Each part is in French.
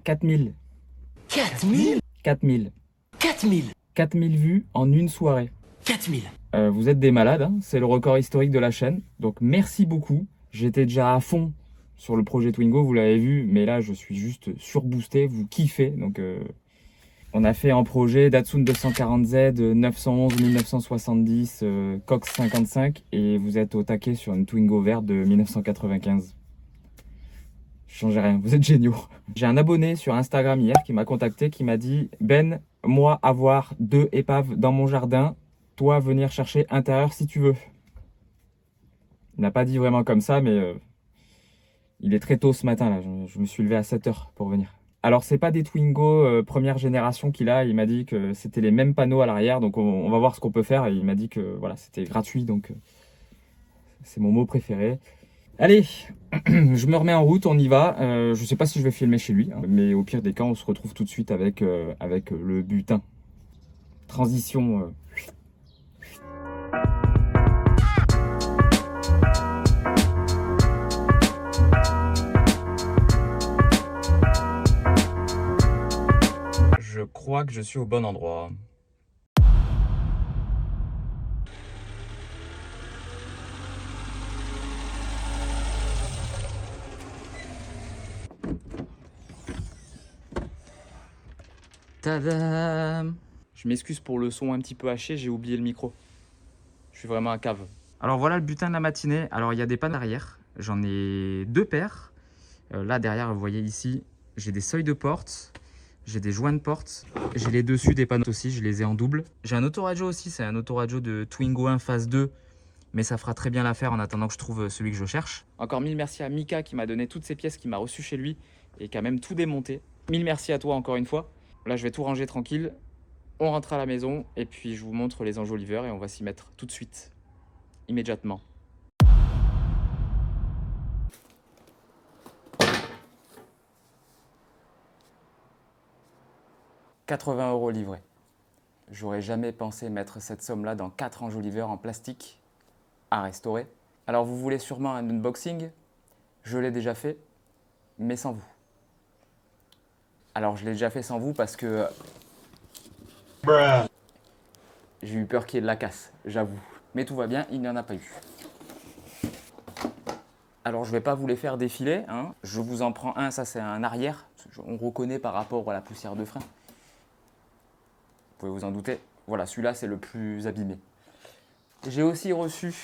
4000. 4000 4000. 4000 4000 vues en une soirée. 4000 Vous êtes des malades, hein, c'est le record historique de la chaîne. Donc merci beaucoup. J'étais déjà à fond sur le projet Twingo, vous l'avez vu, mais là je suis juste surboosté, vous kiffez. Donc on a fait un projet Datsun 240Z 911 1970 Cox 55 et vous êtes au taquet sur une Twingo verte de 1995. Changez rien, vous êtes géniaux. J'ai un abonné sur Instagram hier qui m'a contacté, qui m'a dit Ben, moi avoir 2 épaves dans mon jardin, toi venir chercher intérieur si tu veux. Il n'a pas dit vraiment comme ça, mais il est très tôt ce matin là. Je me suis levé à 7 heures pour venir. Alors c'est pas des Twingo première génération qu'il a, il m'a dit que c'était les mêmes panneaux à l'arrière, donc on va voir ce qu'on peut faire. Et il m'a dit que voilà, c'était gratuit, donc c'est mon mot préféré. Allez, je me remets en route, on y va. Je sais pas si je vais filmer chez lui, hein, mais au pire des cas, on se retrouve tout de suite avec le butin. Transition. Je crois que je suis au bon endroit. Tadam! Je m'excuse pour le son un petit peu haché, j'ai oublié le micro. Je suis vraiment à cave. Alors voilà le butin de la matinée. Alors il y a des pannes arrière. J'en ai 2 paires. Là derrière, vous voyez ici, j'ai des seuils de porte. J'ai des joints de porte. J'ai les dessus des panneaux aussi, je les ai en double. J'ai un autoradio aussi, c'est un autoradio de Twingo 1 phase 2. Mais ça fera très bien l'affaire en attendant que je trouve celui que je cherche. Encore mille merci à Mika qui m'a donné toutes ces pièces, qui m'a reçu chez lui et qui a même tout démonté. Mille merci à toi encore une fois. Là je vais tout ranger tranquille. On rentre à la maison et puis je vous montre les enjoliveurs et on va s'y mettre tout de suite, immédiatement. 80 € livré. J'aurais jamais pensé mettre cette somme-là dans 4 enjoliveurs en plastique à restaurer. Alors vous voulez sûrement un unboxing, je l'ai déjà fait, mais sans vous. Alors je l'ai déjà fait sans vous parce que j'ai eu peur qu'il y ait de la casse, j'avoue. Mais tout va bien, il n'y en a pas eu. Alors je vais pas vous les faire défiler, hein. Je vous en prends un, ça c'est un arrière. On reconnaît par rapport à la poussière de frein. Vous pouvez vous en douter. Voilà, celui-là c'est le plus abîmé. J'ai aussi reçu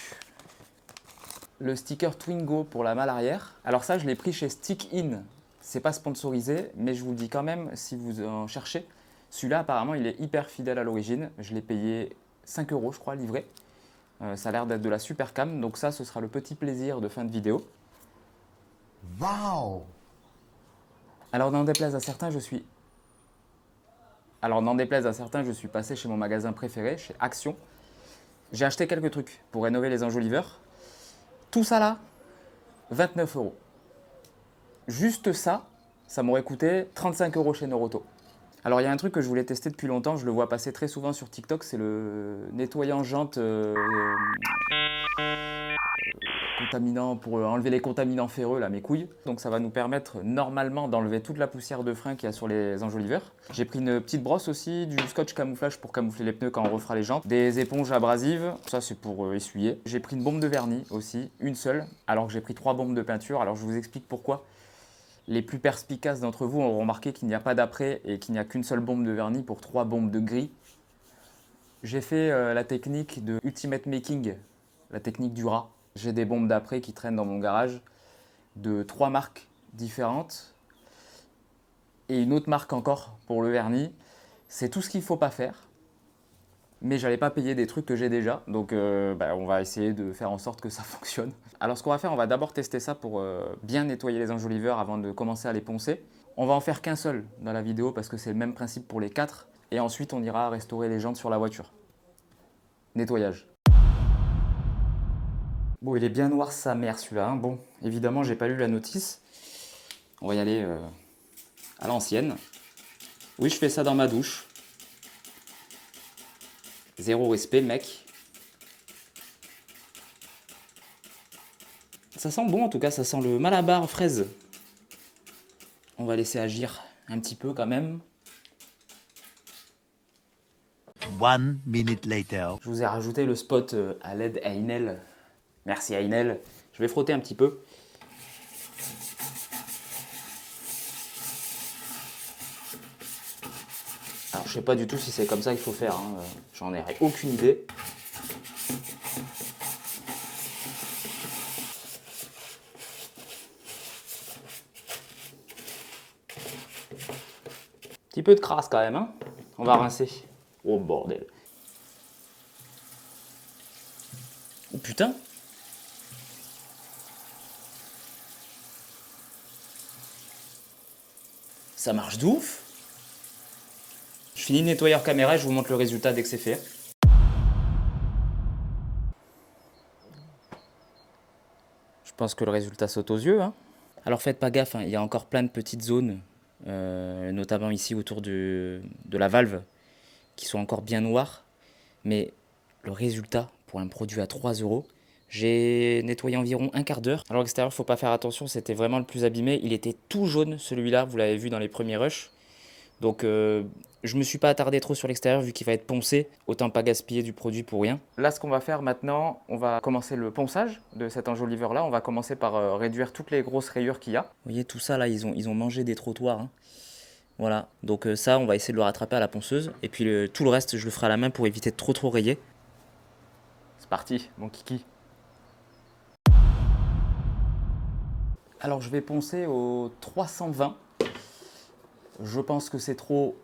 le sticker Twingo pour la malle arrière. Alors ça, je l'ai pris chez Stick In. C'est pas sponsorisé, mais je vous le dis quand même si vous en cherchez. Celui-là, apparemment, il est hyper fidèle à l'origine. Je l'ai payé 5 € je crois, livré. Ça a l'air d'être de la super cam. Donc ça, ce sera le petit plaisir de fin de vidéo. Waouh! Alors, n'en déplaise à certains, je suis passé chez mon magasin préféré, chez Action. J'ai acheté quelques trucs pour rénover les enjoliveurs. Tout ça là, 29 €. Juste ça, ça m'aurait coûté 35 € chez Noroto. Alors il y a un truc que je voulais tester depuis longtemps, je le vois passer très souvent sur TikTok, c'est le nettoyant jante contaminant pour enlever les contaminants ferreux, là, mes couilles. Donc ça va nous permettre normalement d'enlever toute la poussière de frein qu'il y a sur les enjoliveurs. J'ai pris une petite brosse aussi, du scotch camouflage pour camoufler les pneus quand on refera les jantes, des éponges abrasives, ça c'est pour essuyer. J'ai pris une bombe de vernis aussi, une seule, alors que j'ai pris 3 bombes de peinture. Alors je vous explique pourquoi. Les plus perspicaces d'entre vous ont remarqué qu'il n'y a pas d'après et qu'il n'y a qu'une seule bombe de vernis pour 3 bombes de gris. J'ai fait la technique de Ultimate Making, la technique du rat. J'ai des bombes d'après qui traînent dans mon garage de 3 marques différentes et une autre marque encore pour le vernis. C'est tout ce qu'il ne faut pas faire. Mais j'allais pas payer des trucs que j'ai déjà, donc on va essayer de faire en sorte que ça fonctionne. Alors ce qu'on va faire, on va d'abord tester ça pour bien nettoyer les enjoliveurs avant de commencer à les poncer. On va en faire qu'un seul dans la vidéo parce que c'est le même principe pour les 4. Et ensuite on ira restaurer les jantes sur la voiture. Nettoyage. Bon, il est bien noir sa mère celui-là, hein. Bon, évidemment j'ai pas lu la notice. On va y aller à l'ancienne. Oui, je fais ça dans ma douche. Zéro respect, mec. Ça sent bon en tout cas, ça sent le malabar fraise. On va laisser agir un petit peu quand même. 1 minute later. Je vous ai rajouté le spot à l'aide Aynel. Merci Aynel. Je vais frotter un petit peu. Alors je sais pas du tout si c'est comme ça qu'il faut faire, hein. J'en ai aucune idée. Petit peu de crasse quand même, hein. On va rincer. Oh bordel. Oh putain. Ça marche de ouf. Je finis de nettoyer hors caméra et je vous montre le résultat dès que c'est fait. Je pense que le résultat saute aux yeux, hein. Alors faites pas gaffe, hein, il y a encore plein de petites zones, notamment ici autour de la valve, qui sont encore bien noires. Mais le résultat pour un produit à 3 €, j'ai nettoyé environ un quart d'heure. Alors l'extérieur, faut pas faire attention, c'était vraiment le plus abîmé. Il était tout jaune celui-là, vous l'avez vu dans les premiers rushs. Donc je me suis pas attardé trop sur l'extérieur vu qu'il va être poncé, autant pas gaspiller du produit pour rien. Là ce qu'on va faire maintenant, on va commencer le ponçage de cet enjoliveur là. On va commencer par réduire toutes les grosses rayures qu'il y a. Vous voyez tout ça là, ils ont mangé des trottoirs, hein. Voilà, donc ça on va essayer de le rattraper à la ponceuse. Et puis tout le reste je le ferai à la main pour éviter de trop rayer. C'est parti mon kiki. Alors je vais poncer au 320. Je pense que c'est trop,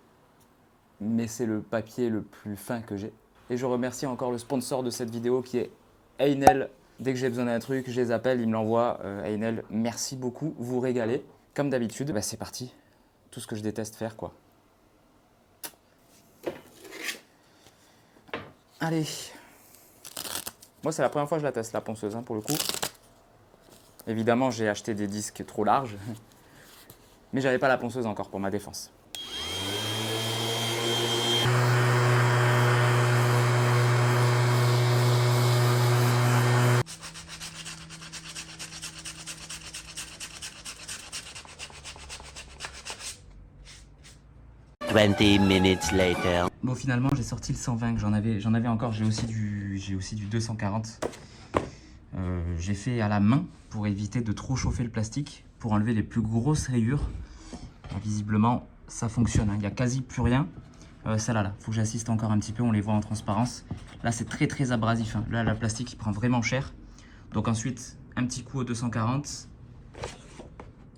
mais c'est le papier le plus fin que j'ai. Et je remercie encore le sponsor de cette vidéo qui est Aynel. Dès que j'ai besoin d'un truc, je les appelle, ils me l'envoient. Aynel, merci beaucoup, vous régalez. Comme d'habitude, bah c'est parti. Tout ce que je déteste faire, quoi. Allez. Moi, c'est la première fois que je la teste, la ponceuse, hein, pour le coup. Évidemment, j'ai acheté des disques trop larges. Mais j'avais pas la ponceuse encore pour ma défense. Minutes later. Bon, finalement, j'ai sorti le 120 que j'en avais encore. J'ai aussi du 240. J'ai fait à la main pour éviter de trop chauffer le plastique, pour enlever les plus grosses rayures. Visiblement, ça fonctionne, hein. Il n'y a quasi plus rien. Celle-là, là, faut que j'assiste encore un petit peu, on les voit en transparence. Là, c'est très abrasif, hein. Là, le plastique, il prend vraiment cher. Donc ensuite, un petit coup au 240,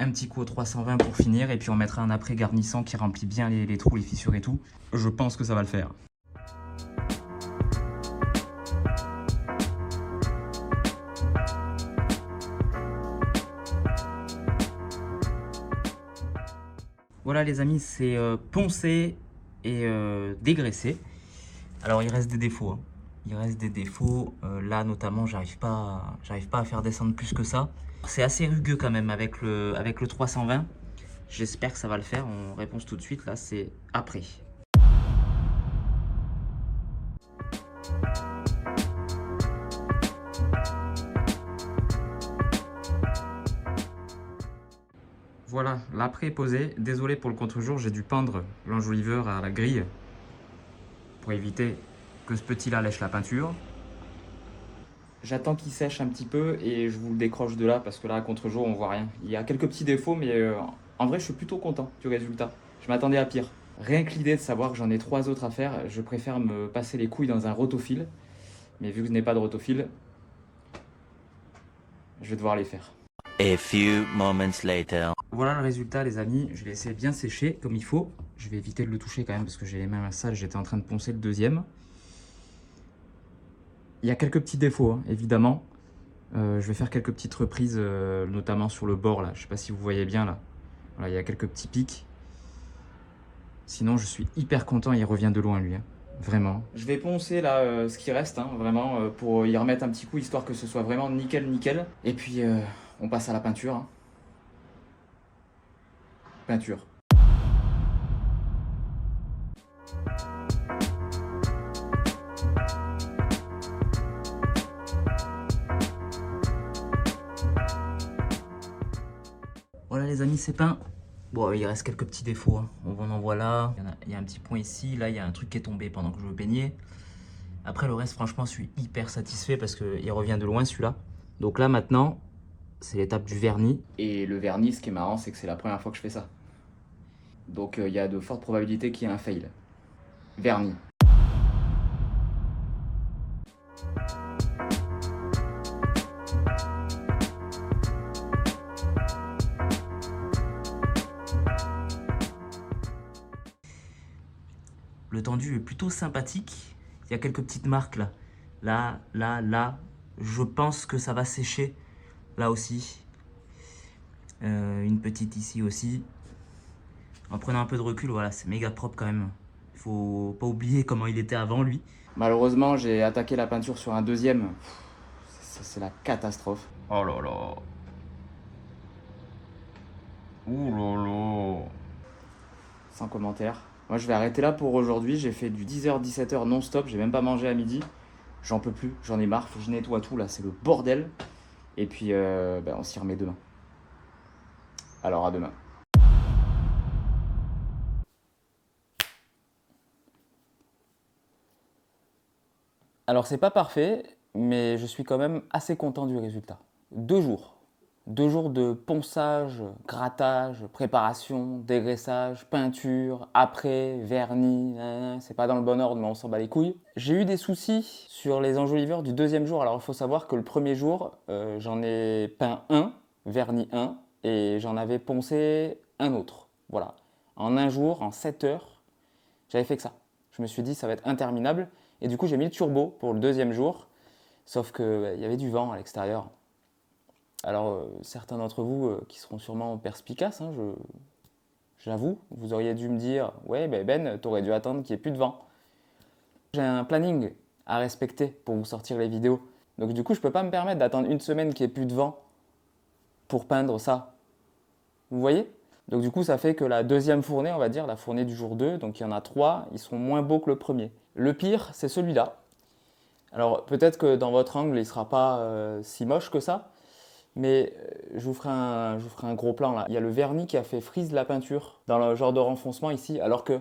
un petit coup au 320 pour finir. Et puis on mettra un après garnissant qui remplit bien les trous, les fissures et tout. Je pense que ça va le faire. Voilà les amis, c'est poncé et dégraissé. Alors il reste des défauts, hein. Il reste des défauts. Là notamment, j'arrive pas à faire descendre plus que ça. C'est assez rugueux quand même avec le 320. J'espère que ça va le faire. On réponse tout de suite. Là, c'est après. Voilà, l'après est posé. Désolé pour le contre-jour, j'ai dû pendre l'enjoliveur à la grille pour éviter que ce petit-là lèche la peinture. J'attends qu'il sèche un petit peu et je vous le décroche de là parce que là, à contre-jour, on voit rien. Il y a quelques petits défauts, mais en vrai, je suis plutôt content du résultat. Je m'attendais à pire. Rien que l'idée de savoir que j'en ai 3 autres à faire, je préfère me passer les couilles dans un rotophile. Mais vu que je n'ai pas de rotophile, je vais devoir les faire. A few moments later. Voilà le résultat les amis, je l'ai essayé bien sécher comme il faut. Je vais éviter de le toucher quand même parce que j'ai les mains sales, j'étais en train de poncer le deuxième. Il y a quelques petits défauts, hein, évidemment. Je vais faire quelques petites reprises, notamment sur le bord là. Je sais pas si vous voyez bien là. Voilà, il y a quelques petits pics. Sinon je suis hyper content, il revient de loin lui, hein. Vraiment. Je vais poncer là ce qui reste, hein, vraiment, pour y remettre un petit coup, histoire que ce soit vraiment nickel. Et puis on passe à la peinture, hein. Peinture. Voilà les amis, c'est peint. Bon, il reste quelques petits défauts, hein. On en voit là. Il y a un petit point ici. Là, il y a un truc qui est tombé pendant que je peignais. Après, le reste, franchement, je suis hyper satisfait parce qu'il revient de loin, celui-là. Donc là, maintenant, c'est l'étape du vernis. Et le vernis, ce qui est marrant, c'est que c'est la première fois que je fais ça. Donc, il y a de fortes probabilités qu'il y ait un fail. Vernis. Le tendu est plutôt sympathique. Il y a quelques petites marques là. Là. Je pense que ça va sécher. Là aussi. Une petite ici aussi. En prenant un peu de recul, voilà, c'est méga propre quand même. Il faut pas oublier comment il était avant lui. Malheureusement, j'ai attaqué la peinture sur un deuxième. C'est la catastrophe. Oh là là. Ouh là là. Sans commentaire. Moi, je vais arrêter là pour aujourd'hui. J'ai fait du 10h-17h non-stop. J'ai même pas mangé à midi. J'en peux plus. J'en ai marre. Faut que je nettoie tout là. C'est le bordel. Et puis, on s'y remet demain. Alors, à demain. Alors, c'est pas parfait, mais je suis quand même assez content du résultat. 2 jours. 2 jours de ponçage, grattage, préparation, dégraissage, peinture, après, vernis, c'est pas dans le bon ordre mais on s'en bat les couilles. J'ai eu des soucis sur les enjoliveurs du deuxième jour. Alors il faut savoir que le premier jour, j'en ai peint un, vernis 1, et j'en avais poncé un autre. Voilà. En un jour, en 7 heures, j'avais fait que ça. Je me suis dit ça va être interminable. Et du coup j'ai mis le turbo pour le deuxième jour, sauf qu'il y avait du vent à l'extérieur. Alors, certains d'entre vous qui seront sûrement perspicaces, hein, j'avoue, vous auriez dû me dire « Ouais, Ben, t'aurais dû attendre qu'il n'y ait plus de vent. » J'ai un planning à respecter pour vous sortir les vidéos. Donc du coup, je ne peux pas me permettre d'attendre une semaine qu'il n'y ait plus de vent pour peindre ça. Vous voyez? Donc du coup, ça fait que la deuxième fournée, on va dire, la fournée du jour 2, donc il y en a 3, ils seront moins beaux que le premier. Le pire, c'est celui-là. Alors peut-être que dans votre angle, il ne sera pas si moche que ça, mais je vous ferai un gros plan là. Il y a le vernis qui a fait frise la peinture dans le genre de renfoncement ici, alors que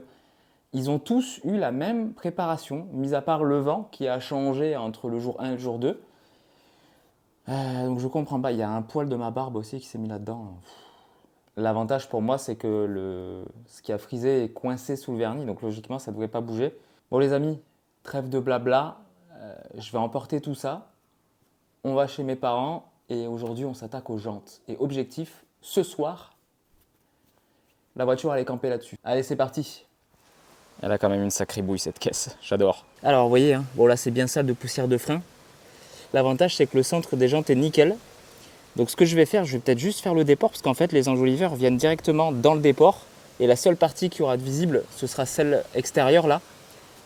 ils ont tous eu la même préparation, mis à part le vent qui a changé entre le jour 1 et le jour 2. Donc je comprends pas, il y a un poil de ma barbe aussi qui s'est mis là-dedans. L'avantage pour moi, c'est que ce qui a frisé est coincé sous le vernis, donc logiquement ça ne devrait pas bouger. Bon les amis, trêve de blabla, je vais emporter tout ça. On va chez mes parents. Et aujourd'hui, on s'attaque aux jantes. Et objectif, ce soir, la voiture, elle est campée là-dessus. Allez, c'est parti. Elle a quand même une sacrée bouille, cette caisse. J'adore. Alors, vous voyez, hein, bon là, c'est bien sale de poussière de frein. L'avantage, c'est que le centre des jantes est nickel. Donc, ce que je vais faire, je vais peut-être juste faire le déport, parce qu'en fait, les enjoliveurs viennent directement dans le déport. Et la seule partie qui aura de visible, ce sera celle extérieure, là.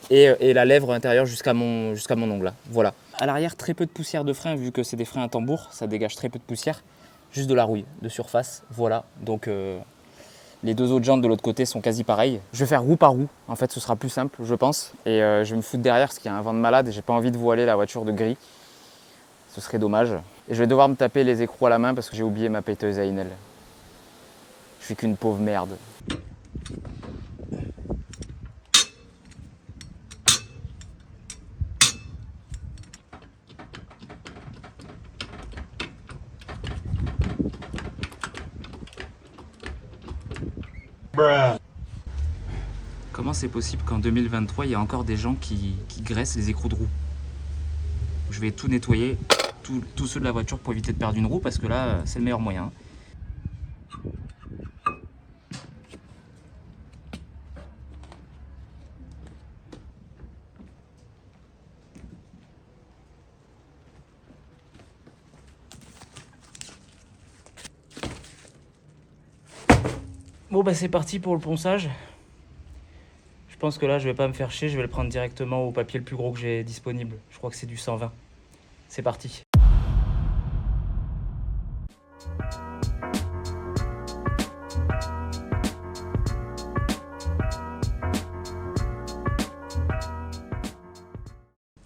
Et la lèvre intérieure jusqu'à mon ongle, là. Voilà. À l'arrière, très peu de poussière de frein, vu que c'est des freins à tambour, ça dégage très peu de poussière. Juste de la rouille de surface, voilà. Donc les deux autres jantes de l'autre côté sont quasi pareilles. Je vais faire roue par roue, en fait ce sera plus simple, je pense. Et je vais me foutre derrière parce qu'il y a un vent de malade et j'ai pas envie de voiler la voiture de gris. Ce serait dommage. Et je vais devoir me taper les écrous à la main parce que j'ai oublié ma péteuse à Inel. Je suis qu'une pauvre merde. Comment c'est possible qu'en 2023, il y a encore des gens qui graissent les écrous de roue? Je vais tout nettoyer, tous ceux de la voiture pour éviter de perdre une roue, parce que là, c'est le meilleur moyen. Bon bah c'est parti pour le ponçage. Je pense que là je vais pas me faire chier, je vais le prendre directement au papier le plus gros que j'ai disponible. Je crois que c'est du 120. C'est parti.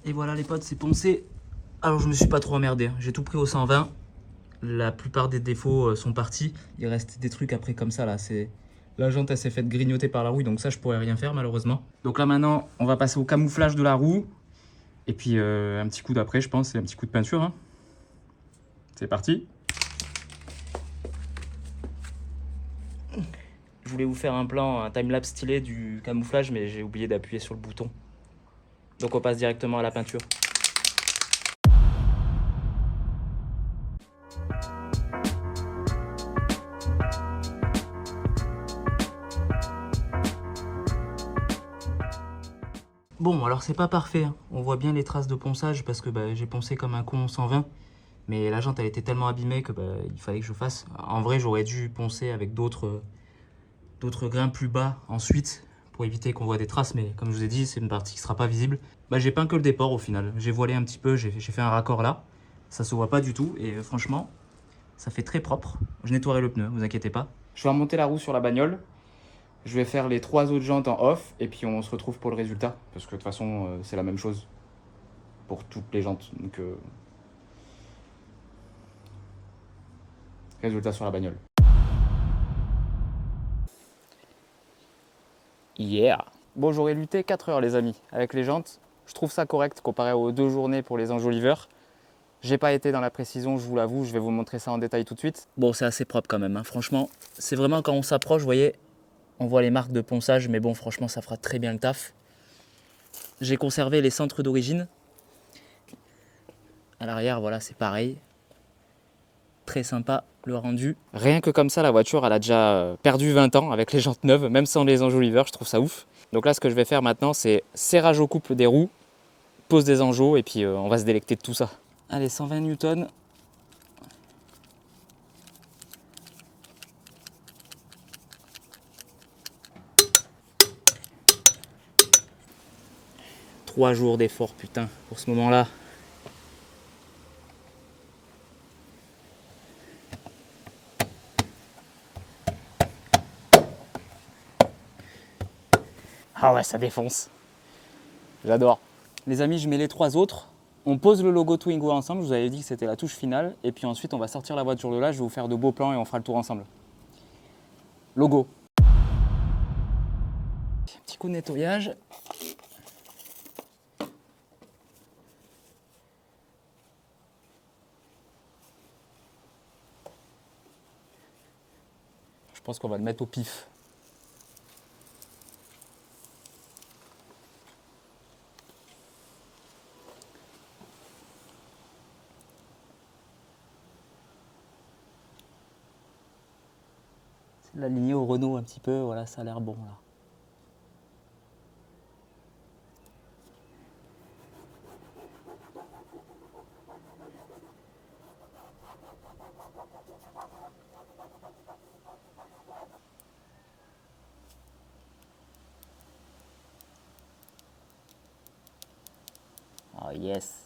Et voilà les potes, c'est poncé. Alors je me suis pas trop emmerdé, j'ai tout pris au 120. La plupart des défauts sont partis. Il reste des trucs après comme ça là, c'est La jante elle s'est faite grignoter par la roue, donc ça je pourrais rien faire malheureusement. Donc là maintenant on va passer au camouflage de la roue. Et puis un petit coup d'après je pense, c'est un petit coup de peinture. Hein. C'est parti. Je voulais vous faire un plan, un timelapse stylé du camouflage, mais j'ai oublié d'appuyer sur le bouton. Donc on passe directement à la peinture. Bon, alors c'est pas parfait, hein. On voit bien les traces de ponçage parce que j'ai poncé comme un con 120. Mais la jante elle était tellement abîmée que il fallait que je fasse. En vrai j'aurais dû poncer avec d'autres grains plus bas ensuite pour éviter qu'on voit des traces. Mais comme je vous ai dit, c'est une partie qui sera pas visible. J'ai peint que le déport au final. J'ai voilé un petit peu, j'ai fait un raccord là. Ça se voit pas du tout et franchement ça fait très propre. Je nettoierai le pneu, vous inquiétez pas. Je vais remonter la roue sur la bagnole. Je vais faire les 3 autres jantes en off et puis on se retrouve pour le résultat. Parce que de toute façon, c'est la même chose pour toutes les jantes. Donc, résultat sur la bagnole. Yeah! Bon, j'aurais lutté 4 heures, les amis, avec les jantes. Je trouve ça correct comparé aux 2 journées pour les enjoliveurs. J'ai pas été dans la précision, je vous l'avoue. Je vais vous montrer ça en détail tout de suite. Bon, c'est assez propre quand même, hein. Franchement, c'est vraiment quand on s'approche, vous voyez. On voit les marques de ponçage, mais bon, franchement, ça fera très bien le taf. J'ai conservé les centres d'origine. À l'arrière, voilà, c'est pareil. Très sympa le rendu. Rien que comme ça, la voiture, elle a déjà perdu 20 ans avec les jantes neuves, même sans les enjoliveurs, je trouve ça ouf. Donc là, ce que je vais faire maintenant, c'est serrage au couple des roues, pose des enjos, et puis on va se délecter de tout ça. Allez, 120 newtons. Trois jours d'effort, putain, pour ce moment-là. Ah ouais, ça défonce. J'adore. Les amis, je mets les 3 autres. On pose le logo Twingo ensemble. Je vous avais dit que c'était la touche finale. Et puis ensuite, on va sortir la voiture de là. Je vais vous faire de beaux plans et on fera le tour ensemble. Logo. Petit coup de nettoyage. Je pense qu'on va le mettre au pif. C'est l'aligner au Renault un petit peu, voilà, ça a l'air bon là. Oh yes.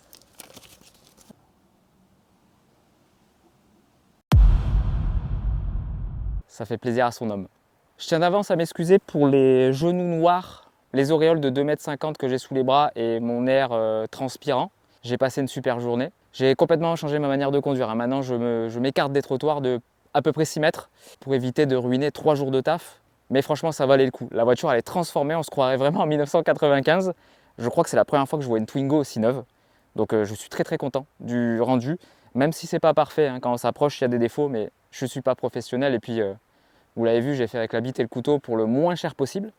Ça fait plaisir à son homme. Je tiens d'avance à m'excuser pour les genoux noirs, les auréoles de 2,50 m que j'ai sous les bras et mon air transpirant. J'ai passé une super journée. J'ai complètement changé ma manière de conduire. Maintenant, je m'écarte des trottoirs de à peu près 6 mètres pour éviter de ruiner 3 jours de taf. Mais franchement, ça valait le coup. La voiture, elle est transformée. On se croirait vraiment en 1995. Je crois que c'est la première fois que je vois une Twingo aussi neuve. Donc je suis très très content du rendu. Même si c'est pas parfait, hein. Quand on s'approche, il y a des défauts, mais je suis pas professionnel. Et puis, vous l'avez vu, j'ai fait avec la bite et le couteau pour le moins cher possible.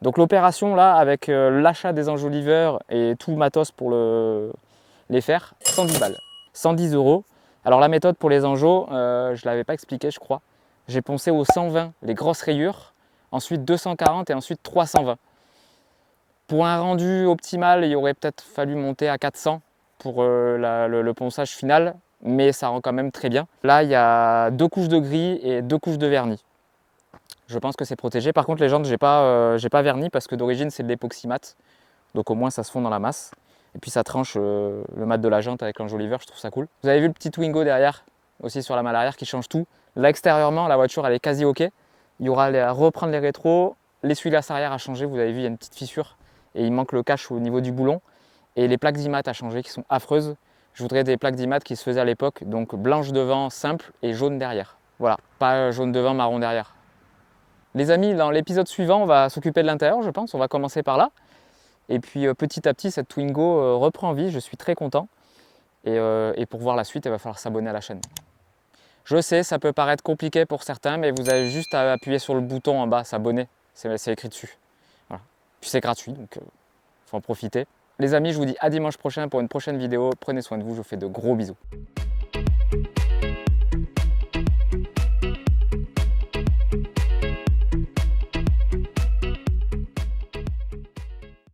Donc l'opération là, avec l'achat des enjoliveurs et tout le matos pour les faire, 110 balles. 110 €. Alors la méthode pour les enjos, je ne l'avais pas expliqué je crois. J'ai poncé au 120 les grosses rayures, ensuite 240 et ensuite 320. Pour un rendu optimal, il aurait peut-être fallu monter à 400 pour le ponçage final, mais ça rend quand même très bien. Là, il y a 2 couches de gris et 2 couches de vernis. Je pense que c'est protégé. Par contre, les jantes, j'ai pas verni parce que d'origine, c'est de l'époxy mat. Donc au moins, ça se fond dans la masse. Et puis ça tranche le mat de la jante avec l'enjoliveur, je trouve ça cool. Vous avez vu le petit Twingo derrière, aussi sur la malle arrière qui change tout. Là, extérieurement, la voiture, elle est quasi OK. Il y aura à reprendre les rétros, l'essuie-glace arrière à changer. Vous avez vu, il y a une petite fissure et il manque le cache au niveau du boulon. Et les plaques d'IMAT à changer qui sont affreuses. Je voudrais des plaques d'IMAT qui se faisaient à l'époque, donc blanche devant, simple et jaune derrière. Voilà, pas jaune devant, marron derrière. Les amis, dans l'épisode suivant, on va s'occuper de l'intérieur, je pense. On va commencer par là. Et puis petit à petit, cette Twingo reprend vie. Je suis très content. Et pour voir la suite, il va falloir s'abonner à la chaîne. Je sais, ça peut paraître compliqué pour certains, mais vous avez juste à appuyer sur le bouton en bas, s'abonner. C'est écrit dessus. Voilà. Puis c'est gratuit, donc il faut en profiter. Les amis, je vous dis à dimanche prochain pour une prochaine vidéo. Prenez soin de vous, je vous fais de gros bisous.